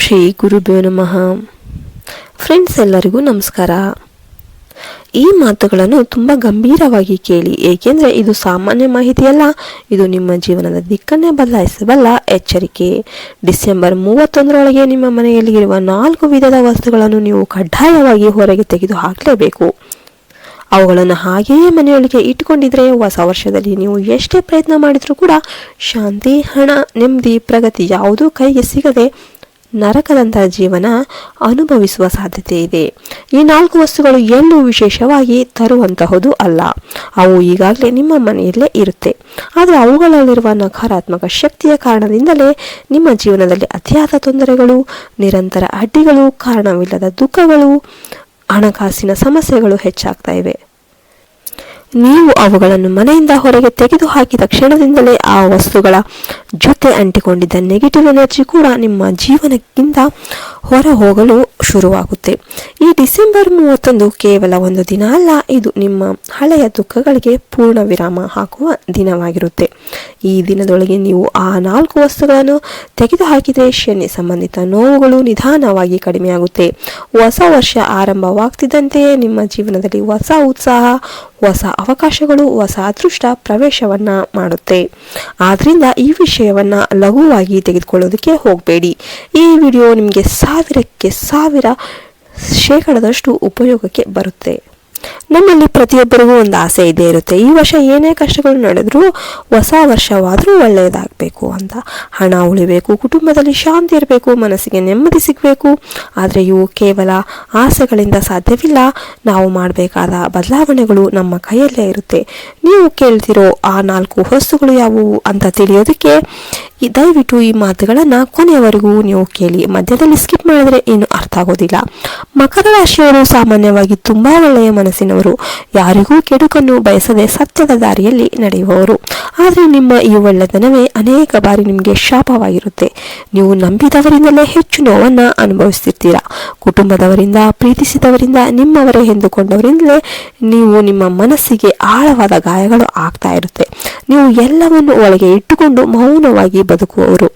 ಶ್ರೀ ಗುರುಭ್ಯೋ ನಮಃ. ಫ್ರೆಂಡ್ಸ್, ಎಲ್ಲರಿಗೂ ನಮಸ್ಕಾರ. ಈ ಮಾತುಗಳನ್ನು ತುಂಬ ಗಂಭೀರವಾಗಿ ಕೇಳಿ, ಏಕೆಂದರೆ ಇದು ಸಾಮಾನ್ಯ ಮಾಹಿತಿಯಲ್ಲ. ಇದು ನಿಮ್ಮ ಜೀವನದ ದಿಕ್ಕನ್ನೇ ಬದಲಾಯಿಸಬಲ್ಲ ಎಚ್ಚರಿಕೆ. ಡಿಸೆಂಬರ್ 31ರೊಳಗೆ ನಿಮ್ಮ ಮನೆಯಲ್ಲಿ ಇರುವ 4 ವಿಧದ ವಸ್ತುಗಳನ್ನು ನೀವು ಕಡ್ಡಾಯವಾಗಿ ಹೊರಗೆ ತೆಗೆದು ಹಾಕಲೇಬೇಕು. ಅವುಗಳನ್ನು ಹಾಗೆಯೇ ಮನೆಯೊಳಗೆ ಇಟ್ಟುಕೊಂಡಿದ್ರೆ ಹೊಸ ವರ್ಷದಲ್ಲಿ ನೀವು ಎಷ್ಟೇ ಪ್ರಯತ್ನ ಮಾಡಿದರೂ ಕೂಡ ಶಾಂತಿ, ಹಣ, ನೆಮ್ಮದಿ, ಪ್ರಗತಿ ಯಾವುದೂ ಕೈಗೆ ಸಿಗದೆ ನರಕದಂತಹ ಜೀವನ ಅನುಭವಿಸುವ ಸಾಧ್ಯತೆ ಇದೆ. ಈ 4 ವಸ್ತುಗಳು ಎಲ್ಲೂ ವಿಶೇಷವಾಗಿ ತರುವಂತಹುದು ಅಲ್ಲ. ಅವು ಈಗಾಗಲೇ ನಿಮ್ಮ ಮನೆಯಲ್ಲೇ ಇರುತ್ತೆ. ಆದರೆ ಅವುಗಳಲ್ಲಿರುವ ನಕಾರಾತ್ಮಕ ಶಕ್ತಿಯ ಕಾರಣದಿಂದಲೇ ನಿಮ್ಮ ಜೀವನದಲ್ಲಿ ಅತಿಯಾದ ತೊಂದರೆಗಳು, ನಿರಂತರ ಅಡ್ಡಿಗಳು, ಕಾರಣವಿಲ್ಲದ ದುಃಖಗಳು, ಹಣಕಾಸಿನ ಸಮಸ್ಯೆಗಳು ಹೆಚ್ಚಾಗ್ತಾ ಇವೆ. ನೀವು ಅವುಗಳನ್ನು ಮನೆಯಿಂದ ಹೊರಗೆ ತೆಗೆದು ಹಾಕಿದ ಕ್ಷಣದಿಂದಲೇ ಆ ವಸ್ತುಗಳ ಜೊತೆ ಅಂಟಿಕೊಂಡಿದ್ದ ನೆಗೆಟಿವ್ ಎನರ್ಜಿ ಕೂಡ ನಿಮ್ಮ ಜೀವನಕ್ಕಿಂತ ಹೊರ ಹೋಗಲು ಶುರುವಾಗುತ್ತೆ. ಈ ಡಿಸೆಂಬರ್ 31 ಕೇವಲ ಒಂದು ದಿನ ಅಲ್ಲ, ಇದು ನಿಮ್ಮ ಹಳೆಯ ದುಃಖಗಳಿಗೆ ಪೂರ್ಣ ವಿರಾಮ ಹಾಕುವ ದಿನವಾಗಿರುತ್ತೆ. ಈ ದಿನದೊಳಗೆ ನೀವು ಆ 4 ವಸ್ತುಗಳನ್ನು ತೆಗೆದು ಹಾಕಿದರೆ ಶನಿ ಸಂಬಂಧಿತ ನೋವುಗಳು ನಿಧಾನವಾಗಿ ಕಡಿಮೆಯಾಗುತ್ತೆ. ಹೊಸ ವರ್ಷ ಆರಂಭವಾಗ್ತಿದ್ದಂತೆಯೇ ನಿಮ್ಮ ಜೀವನದಲ್ಲಿ ಹೊಸ ಉತ್ಸಾಹ, ಹೊಸ ಅವಕಾಶಗಳು, ಹೊಸ ಅದೃಷ್ಟ ಪ್ರವೇಶವನ್ನ ಮಾಡುತ್ತೆ. ಆದ್ರಿಂದ ಈ ವಿಷಯವನ್ನ ಲಘುವಾಗಿ ತೆಗೆದುಕೊಳ್ಳೋದಕ್ಕೆ ಹೋಗಬೇಡಿ. ಈ ವಿಡಿಯೋ ನಿಮಗೆ 1000ಕ್ಕೆ 1000% ಉಪಯೋಗಕ್ಕೆ ಬರುತ್ತೆ. ನಮ್ಮಲ್ಲಿ ಪ್ರತಿಯೊಬ್ಬರಿಗೂ ಒಂದು ಆಸೆ ಇದ್ದೇ ಇರುತ್ತೆ. ಈ ವರ್ಷ ಏನೇ ಕಷ್ಟಗಳು ನಡೆದರೂ ಹೊಸ ವರ್ಷವಾದರೂ ಒಳ್ಳೆಯದಾಗಬೇಕು ಅಂತ. ಹಣ ಉಳಿಬೇಕು, ಕುಟುಂಬದಲ್ಲಿ ಶಾಂತಿ ಇರಬೇಕು, ಮನಸ್ಸಿಗೆ ನೆಮ್ಮದಿ ಸಿಗಬೇಕು. ಆದರೆ ಇವು ಕೇವಲ ಆಸೆಗಳಿಂದ ಸಾಧ್ಯವಿಲ್ಲ. ನಾವು ಮಾಡಬೇಕಾದ ಬದಲಾವಣೆಗಳು ನಮ್ಮ ಕೈಯಲ್ಲೇ ಇರುತ್ತೆ. ನೀವು ಕೇಳ್ತಿರೋ ಆ 4 ವಸ್ತುಗಳು ಯಾವುವು ಅಂತ ತಿಳಿಯೋದಕ್ಕೆ ದಯವಿಟ್ಟು ಈ ಮಾತುಗಳನ್ನು ಕೊನೆಯವರೆಗೂ ನೀವು ಕೇಳಿ. ಮಧ್ಯದಲ್ಲಿ ಸ್ಕಿಪ್ ಮಾಡಿದರೆ ಏನು ಅರ್ಥ ಆಗೋದಿಲ್ಲ. ಮಕರ ರಾಶಿಯವರು ಸಾಮಾನ್ಯವಾಗಿ ತುಂಬಾ ಒಳ್ಳೆಯ ಮನಸ್ಸಿನವರು, ಯಾರಿಗೂ ಕೆಡುಕನ್ನು ಬಯಸದೆ ಸತ್ಯದ ದಾರಿಯಲ್ಲಿ ನಡೆಯುವವರು. ಆದರೆ ನಿಮ್ಮ ಈ ಒಳ್ಳೆತನವೇ ಅನೇಕ ಬಾರಿ ನಿಮಗೆ ಶಾಪವಾಗಿರುತ್ತೆ. ನೀವು ನಂಬಿದವರಿಂದಲೇ ಹೆಚ್ಚು ನೋವನ್ನು ಅನುಭವಿಸ್ತಿರ್ತೀರಾ. ಕುಟುಂಬದವರಿಂದ, ಪ್ರೀತಿಸಿದವರಿಂದ, ನಿಮ್ಮವರೇ ಎಂದುಕೊಂಡವರಿಂದಲೇ ನೀವು ನಿಮ್ಮ ಮನಸ್ಸಿಗೆ ಆಳವಾದ ಗಾಯಗಳು ಆಗ್ತಾ ಇರುತ್ತೆ. ನೀವು ಎಲ್ಲವನ್ನು ಒಳಗೆ ಇಟ್ಟುಕೊಂಡು ಮೌನವಾಗಿ ಬದುಕುವವರು.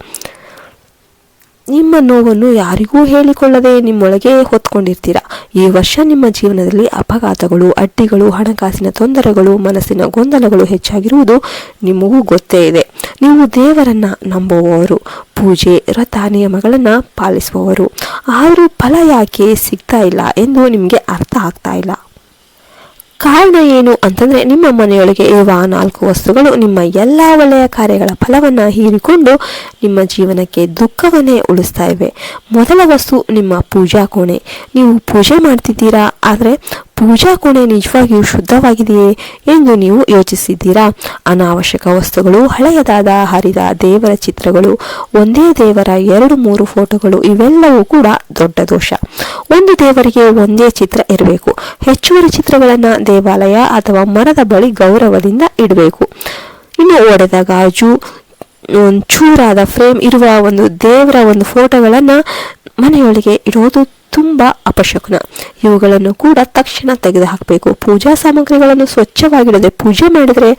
ನಿಮ್ಮ ನೋವನ್ನು ಯಾರಿಗೂ ಹೇಳಿಕೊಳ್ಳದೆ ನಿಮ್ಮೊಳಗೆ ಹೊತ್ಕೊಂಡಿರ್ತೀರಾ. ಈ ವರ್ಷ ನಿಮ್ಮ ಜೀವನದಲ್ಲಿ ಅಪಘಾತಗಳು, ಅಡ್ಡಿಗಳು, ಹಣಕಾಸಿನ ತೊಂದರೆಗಳು, ಮನಸ್ಸಿನ ಗೊಂದಲಗಳು ಹೆಚ್ಚಾಗಿರುವುದು ನಿಮಗೂ ಗೊತ್ತೇ ಇದೆ. ನೀವು ದೇವರನ್ನ ನಂಬುವವರು, ಪೂಜೆ, ವ್ರತ, ನಿಯಮಗಳನ್ನು ಪಾಲಿಸುವವರು. ಆದರೂ ಫಲ ಯಾಕೆ ಸಿಗ್ತಾ ಇಲ್ಲ ಎಂದು ನಿಮಗೆ ಅರ್ಥ ಆಗ್ತಾ ಇಲ್ಲ. ಕಾರಣ ಏನು ಅಂತಂದರೆ, ನಿಮ್ಮ ಮನೆಯೊಳಗೆ ಇರುವ 4 ವಸ್ತುಗಳು ನಿಮ್ಮ ಎಲ್ಲ ಒಳ್ಳೆಯ ಕಾರ್ಯಗಳ ಫಲವನ್ನು ಹೀರಿಕೊಂಡು ನಿಮ್ಮ ಜೀವನಕ್ಕೆ ದುಃಖವನ್ನೇ ಉಳಿಸ್ತಾ ಇವೆ. ಮೊದಲ ವಸ್ತು ನಿಮ್ಮ ಪೂಜಾ ಕೋಣೆ. ನೀವು ಪೂಜೆ ಮಾಡ್ತಿದ್ದೀರಾ, ಆದರೆ ಪೂಜಾ ಕೋಣೆ ನಿಜವಾಗಿಯೂ ಶುದ್ಧವಾಗಿದೆಯೇ ಎಂದು ನೀವು ಯೋಚಿಸಿದ್ದೀರಾ? ಅನಾವಶ್ಯಕ ವಸ್ತುಗಳು, ಹಳೆಯದಾದ ಹರಿದ ದೇವರ ಚಿತ್ರಗಳು, ಒಂದೇ ದೇವರ 2-3 ಫೋಟೋಗಳು, ಇವೆಲ್ಲವೂ ಕೂಡ ದೊಡ್ಡ ದೋಷ. ಒಂದು ದೇವರಿಗೆ ಒಂದೇ ಚಿತ್ರ ಇರಬೇಕು. ಹೆಚ್ಚುವರಿ ಚಿತ್ರಗಳನ್ನು ದೇವಾಲಯ ಅಥವಾ ಮರದ ಬಳಿ ಗೌರವದಿಂದ ಇಡಬೇಕು. ಇನ್ನು ಒಡೆದ ಗಾಜು, ಚೂರಾದ ಫ್ರೇಮ್ ಇರುವ ಒಂದು ದೇವರ ಒಂದು ಫೋಟೋಗಳನ್ನು ಮನೆಯೊಳಗೆ ಇಡೋದು ತುಂಬಾ ಅಪಶಕುನ. ಇವುಗಳನ್ನು ಕೂಡ ತಕ್ಷಣ ತೆಗೆದುಹಾಕಬೇಕು. ಪೂಜಾ ಸಾಮಗ್ರಿಗಳನ್ನು ಸ್ವಚ್ಛವಾಗಿಡದೆ ಪೂಜೆ ಮಾಡಿದರೆ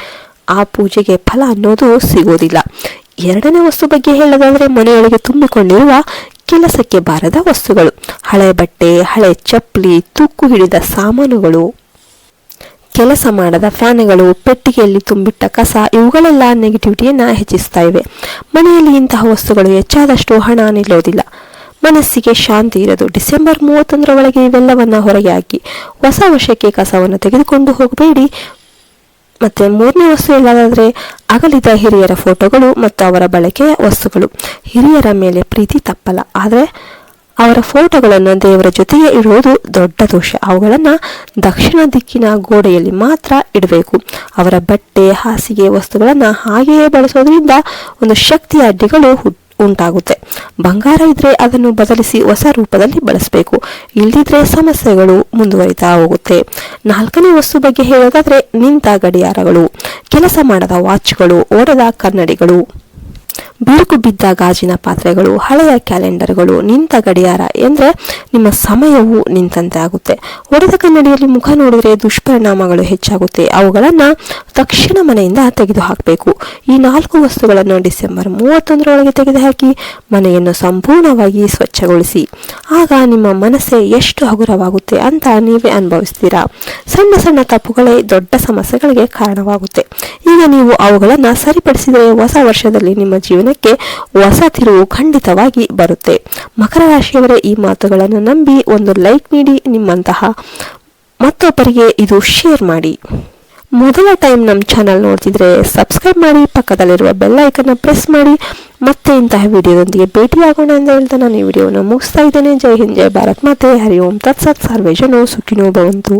ಆ ಪೂಜೆಗೆ ಫಲ ಅನ್ನೋದು ಸಿಗೋದಿಲ್ಲ. 2ನೇ ವಸ್ತು ಬಗ್ಗೆ ಹೇಳೋದಾದ್ರೆ, ಮನೆಯೊಳಗೆ ತುಂಬಿಕೊಂಡಿರುವ ಕೆಲಸಕ್ಕೆ ಬಾರದ ವಸ್ತುಗಳು, ಹಳೆ ಬಟ್ಟೆ, ಹಳೆ ಚಪ್ಪಲಿ, ತುಕ್ಕು ಹಿಡಿದ ಸಾಮಾನುಗಳು, ಕೆಲಸ ಮಾಡದ ಫ್ಯಾನ್ಗಳು, ಪೆಟ್ಟಿಗೆಯಲ್ಲಿ ತುಂಬಿಟ್ಟ ಕಸ, ಇವುಗಳೆಲ್ಲ ನೆಗೆಟಿವಿಟಿಯನ್ನು ಹೆಚ್ಚಿಸ್ತಾ ಇವೆ. ಮನೆಯಲ್ಲಿ ಇಂತಹ ವಸ್ತುಗಳು ಹೆಚ್ಚಾದಷ್ಟು ಹಣ ನಿಲ್ಲೋದಿಲ್ಲ, ಮನಸ್ಸಿಗೆ ಶಾಂತಿ ಇರೋದು. ಡಿಸೆಂಬರ್ 31 ಒಳಗೆ ಇವೆಲ್ಲವನ್ನ ಹೊರಗೆ ಹಾಕಿ ಹೊಸ ವರ್ಷಕ್ಕೆ ಕಸವನ್ನು ತೆಗೆದುಕೊಂಡು ಹೋಗಬೇಡಿ. ಮತ್ತೆ 3ನೇ ವಸ್ತು ಎಲ್ಲಾದರೆ, ಅಗಲಿದ ಹಿರಿಯರ ಫೋಟೋಗಳು ಮತ್ತು ಅವರ ಬಳಕೆಯ ವಸ್ತುಗಳು. ಹಿರಿಯರ ಮೇಲೆ ಪ್ರೀತಿ ತಪ್ಪಲ್ಲ, ಆದರೆ ಅವರ ಫೋಟೋಗಳನ್ನು ದೇವರ ಜೊತೆಗೆ ಇಡುವುದು ದೊಡ್ಡ ದೋಷ. ಅವುಗಳನ್ನು ದಕ್ಷಿಣ ದಿಕ್ಕಿನ ಗೋಡೆಯಲ್ಲಿ ಮಾತ್ರ ಇಡಬೇಕು. ಅವರ ಬಟ್ಟೆ, ಹಾಸಿಗೆ ವಸ್ತುಗಳನ್ನು ಹಾಗೆಯೇ ಬಳಸೋದ್ರಿಂದ ಒಂದು ಶಕ್ತಿಯ ಅಡ್ಡಿಗಳು ಉಂಟಾಗುತ್ತೆ. ಬಂಗಾರ ಇದ್ರೆ ಅದನ್ನು ಬದಲಿಸಿ ಹೊಸ ರೂಪದಲ್ಲಿ ಬಳಸಬೇಕು. ಇಲ್ಲದಿದ್ರೆ ಸಮಸ್ಯೆಗಳು ಮುಂದುವರಿತಾ ಹೋಗುತ್ತೆ. 4ನೇ ವಸ್ತು ಬಗ್ಗೆ ಹೇಳೋದಾದ್ರೆ, ನಿಂತ ಗಡಿಯಾರಗಳು, ಕೆಲಸ ಮಾಡದ ವಾಚ್ಗಳು, ಒಡೆದ ಕನ್ನಡಿಗಳು, ಬಿರುಕು ಬಿದ್ದ ಗಾಜಿನ ಪಾತ್ರೆಗಳು, ಹಳೆಯ ಕ್ಯಾಲೆಂಡರ್ಗಳು, ನಿಂತ ಗಡಿಯಾರ ಎಂದರೆ ನಿಮ್ಮ ಸಮಯವು ನಿಂತಂತೆ ಆಗುತ್ತೆ. ಒಡೆದ ಕನ್ನಡಿಯಲ್ಲಿ ಮುಖ ನೋಡಿದರೆ ದುಷ್ಪರಿಣಾಮಗಳು ಹೆಚ್ಚಾಗುತ್ತೆ. ಅವುಗಳನ್ನು ತಕ್ಷಣ ಮನೆಯಿಂದ ತೆಗೆದುಹಾಕಬೇಕು. ಈ 4 ವಸ್ತುಗಳನ್ನು ಡಿಸೆಂಬರ್ 31ರೊಳಗೆ ತೆಗೆದುಹಾಕಿ ಮನೆಯನ್ನು ಸಂಪೂರ್ಣವಾಗಿ ಸ್ವಚ್ಛಗೊಳಿಸಿ. ಆಗ ನಿಮ್ಮ ಮನಸ್ಸೇ ಎಷ್ಟು ಹಗುರವಾಗುತ್ತೆ ಅಂತ ನೀವೇ ಅನುಭವಿಸ್ತೀರಾ. ಸಣ್ಣ ಸಣ್ಣ ತಪ್ಪುಗಳೇ ದೊಡ್ಡ ಸಮಸ್ಯೆಗಳಿಗೆ ಕಾರಣವಾಗುತ್ತೆ. ಈಗ ನೀವು ಅವುಗಳನ್ನು ಸರಿಪಡಿಸಿದರೆ ಹೊಸ ವರ್ಷದಲ್ಲಿ ನಿಮ್ಮ ಜೀವನಕ್ಕೆ ಹೊಸ ತಿರುವು ಖಂಡಿತವಾಗಿ ಬರುತ್ತೆ. ಮಕರ ರಾಶಿಯವರೇ, ಈ ಮಾತುಗಳನ್ನು ನಂಬಿ ಒಂದು ಲೈಕ್ ನೀಡಿ, ನಿಮ್ಮಂತಹ ಮತ್ತೊಬ್ಬರಿಗೆ ಇದು ಶೇರ್ ಮಾಡಿ. ಮೊದಲ ಟೈಮ್ ನಮ್ಮ ಚಾನಲ್ ನೋಡ್ತಿದ್ರೆ ಸಬ್ಸ್ಕ್ರೈಬ್ ಮಾಡಿ, ಪಕ್ಕದಲ್ಲಿರುವ ಬೆಲ್ ಐಕನ್ನ ಪ್ರೆಸ್ ಮಾಡಿ. ಮತ್ತೆ ಇಂತಹ ವಿಡಿಯೋದೊಂದಿಗೆ ಭೇಟಿಯಾಗೋಣ ಅಂತ ಹೇಳ್ತಾ ನಾನು ಈ ವಿಡಿಯೋವನ್ನು ಮುಗಿಸ್ತಾ ಇದ್ದೇನೆ. ಜೈ ಹಿಂದ್, ಜೈ ಭಾರತ್ ಮಾತೆ, ಹರಿ ಓಂ ತತ್ಸತ್, ಸರ್ವೇ ಜನೋ ಸುಖಿನೋ ಭವಂತು.